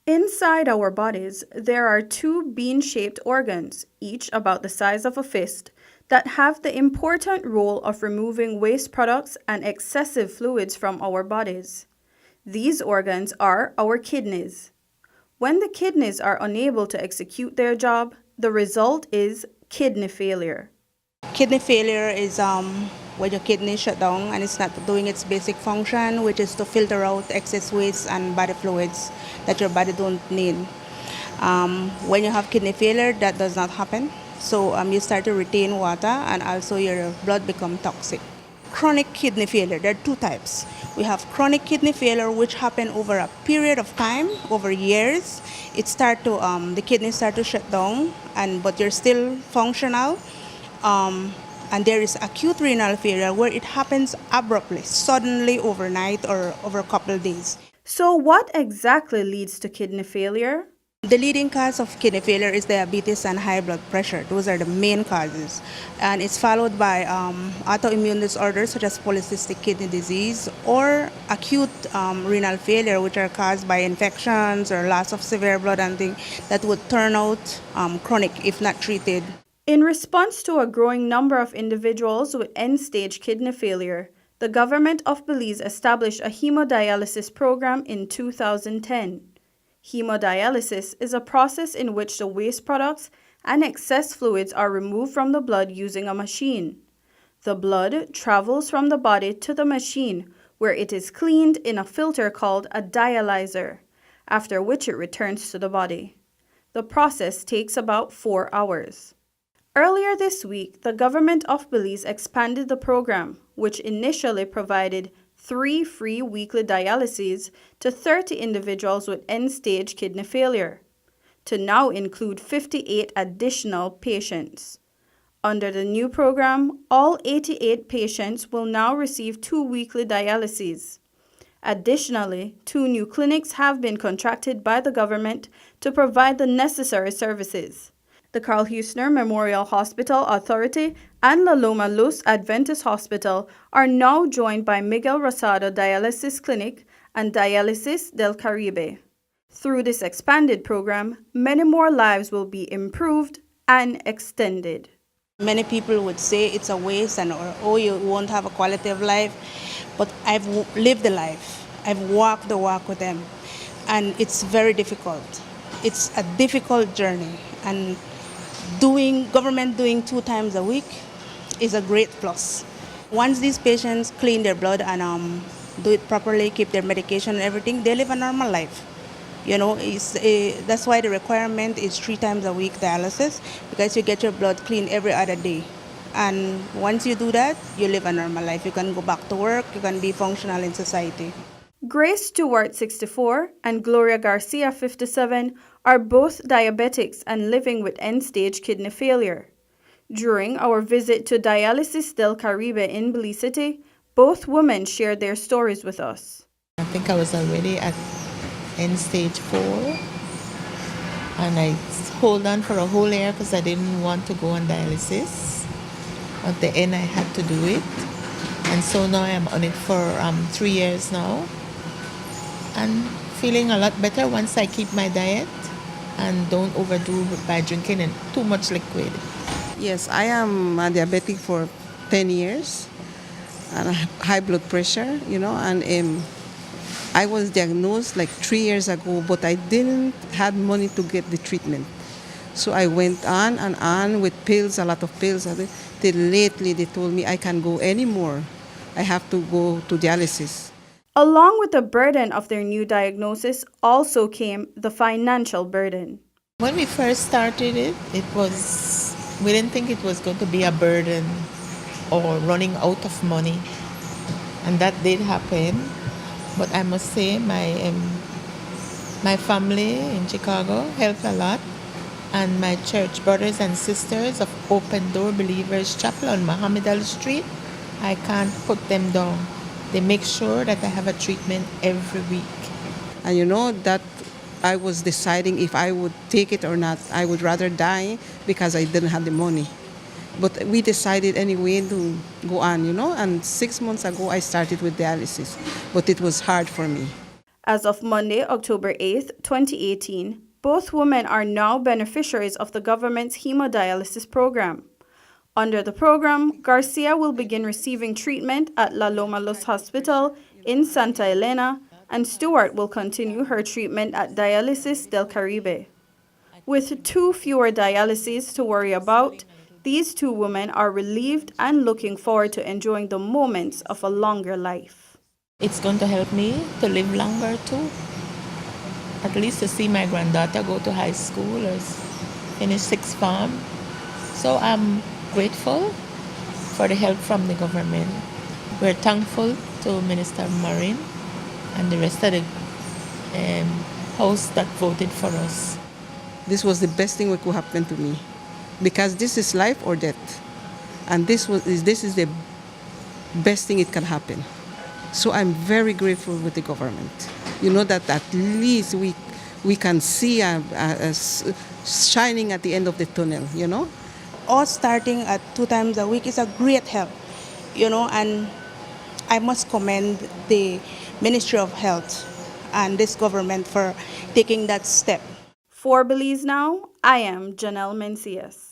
Inside our bodies, there are two bean-shaped organs, each about the size of a fist, that have the important role of removing waste products and excessive fluids from our bodies. These organs are our kidneys. When the kidneys are unable to execute their job, the result is kidney failure. Kidney failure is when your kidney shut down and it's not doing its basic function, which is to filter out excess waste and body fluids that your body don't need. When you have kidney failure, that does not happen. So you start to retain water and also your blood become toxic. Chronic kidney failure, there are two types. We have chronic kidney failure, which happen over a period of time, over years. The kidneys start to shut down, but you're still functional. And there is acute renal failure where it happens abruptly, suddenly overnight or over a couple of days. So what exactly leads to kidney failure? The leading cause of kidney failure is diabetes and high blood pressure. Those are the main causes. And it's followed by autoimmune disorders such as polycystic kidney disease or acute renal failure, which are caused by infections or loss of severe blood and things that would turn out chronic if not treated. In response to a growing number of individuals with end-stage kidney failure, the Government of Belize established a hemodialysis program in 2010. Hemodialysis is a process in which the waste products and excess fluids are removed from the blood using a machine. The blood travels from the body to the machine, where it is cleaned in a filter called a dialyzer, after which it returns to the body. The process takes about 4 hours. Earlier this week, the Government of Belize expanded the program, which initially provided 3 free weekly dialyses to 30 individuals with end-stage kidney failure, to now include 58 additional patients. Under the new program, all 88 patients will now receive 2 weekly dialyses. Additionally, 2 new clinics have been contracted by the government to provide the necessary services. The Carl Huesner Memorial Hospital Authority and La Loma Luz Adventist Hospital are now joined by Miguel Rosado Dialysis Clinic and Dialysis del Caribe. Through this expanded program, many more lives will be improved and extended. Many people would say it's a waste or you won't have a quality of life, but I've lived the life. I've walked the walk with them, and it's very difficult. It's a difficult journey, and government doing 2 times a week is a great plus. Once these patients clean their blood and do it properly, keep their medication and everything, they live a normal life. That's why the requirement is 3 times a week dialysis, because you get your blood cleaned every other day. And once you do that, you live a normal life. You can go back to work, you can be functional in society. Grace Stuart, 64, and Gloria Garcia, 57, are both diabetics and living with end-stage kidney failure. During our visit to Dialysis del Caribe in Belize City, both women shared their stories with us. I think I was already at end stage 4, and I hold on for a whole year because I didn't want to go on dialysis. At the end, I had to do it, and so now I'm on it for 3 years now, and feeling a lot better once I keep my diet and don't overdo by drinking too much liquid. Yes, I am a diabetic for 10 years and I have high blood pressure, and I was diagnosed like 3 years ago, but I didn't have money to get the treatment. So I went on and on with pills, a lot of pills. Till lately they told me I can't go anymore. I have to go to dialysis. Along with the burden of their new diagnosis also came the financial burden. When we first started it, we didn't think it was going to be a burden or running out of money. And that did happen. But I must say my family in Chicago helped a lot. And my church brothers and sisters of Open Door Believers Chapel on Muhammad Ali Street, I can't put them down. They make sure that I have a treatment every week. And that I was deciding if I would take it or not. I would rather die because I didn't have the money. But we decided anyway to go on, and 6 months ago I started with dialysis. But it was hard for me. As of Monday, October 8, 2018, both women are now beneficiaries of the government's hemodialysis program. Under the program, Garcia will begin receiving treatment at La Loma Los Hospital in Santa Elena, and Stuart will continue her treatment at Dialysis del Caribe. With 2 fewer dialyses to worry about, these 2 women are relieved and looking forward to enjoying the moments of a longer life. It's going to help me to live longer too. At least to see my granddaughter go to high school or finish 6th form. So I'm grateful for the help from the government. We're thankful to Minister Marin and the rest of the House that voted for us. This was the best thing that could happen to me, because this is life or death, and this is the best thing it can happen. So I'm very grateful with the government. You know, that at least we can see a shining at the end of the tunnel, you know. Us starting at 2 times a week is a great help, you know, and I must commend the Ministry of Health and this government for taking that step. For Belize Now, I am Janelle Mencias.